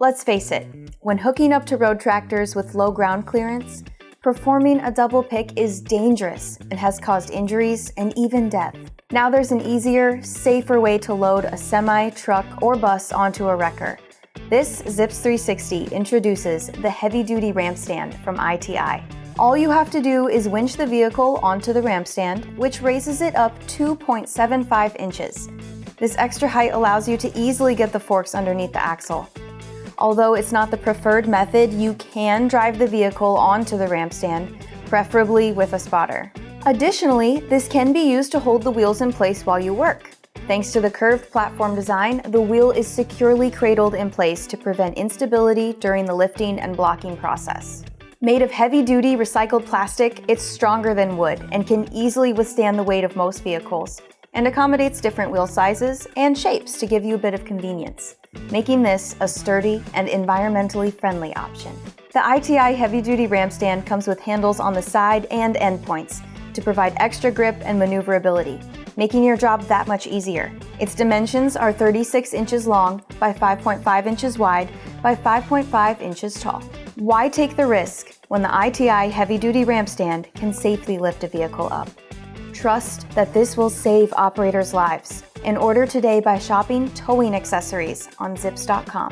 Let's face it, when hooking up to road tractors with low ground clearance, performing a double pick is dangerous and has caused injuries and even death. Now there's an easier, safer way to load a semi, truck, or bus onto a wrecker. This Zips 360 introduces the heavy-duty ramp stand from ITI. All you have to do is winch the vehicle onto the ramp stand, which raises it up 2.75 inches. This extra height allows you to easily get the forks underneath the axle. Although it's not the preferred method, you can drive the vehicle onto the ramp stand, preferably with a spotter. Additionally, this can be used to hold the wheels in place while you work. Thanks to the curved platform design, the wheel is securely cradled in place to prevent instability during the lifting and blocking process. Made of heavy-duty recycled plastic, it's stronger than wood and can easily withstand the weight of most vehicles, and accommodates different wheel sizes and shapes to give you a bit of convenience, making this a sturdy and environmentally friendly option. The ITI heavy-duty ramp stand comes with handles on the side and end points to provide extra grip and maneuverability, making your job that much easier. Its dimensions are 36 inches long by 5.5 inches wide by 5.5 inches tall. Why take the risk when the ITI heavy-duty ramp stand can safely lift a vehicle up? Trust that this will save operators' lives, and order today by shopping towing accessories on zips.com.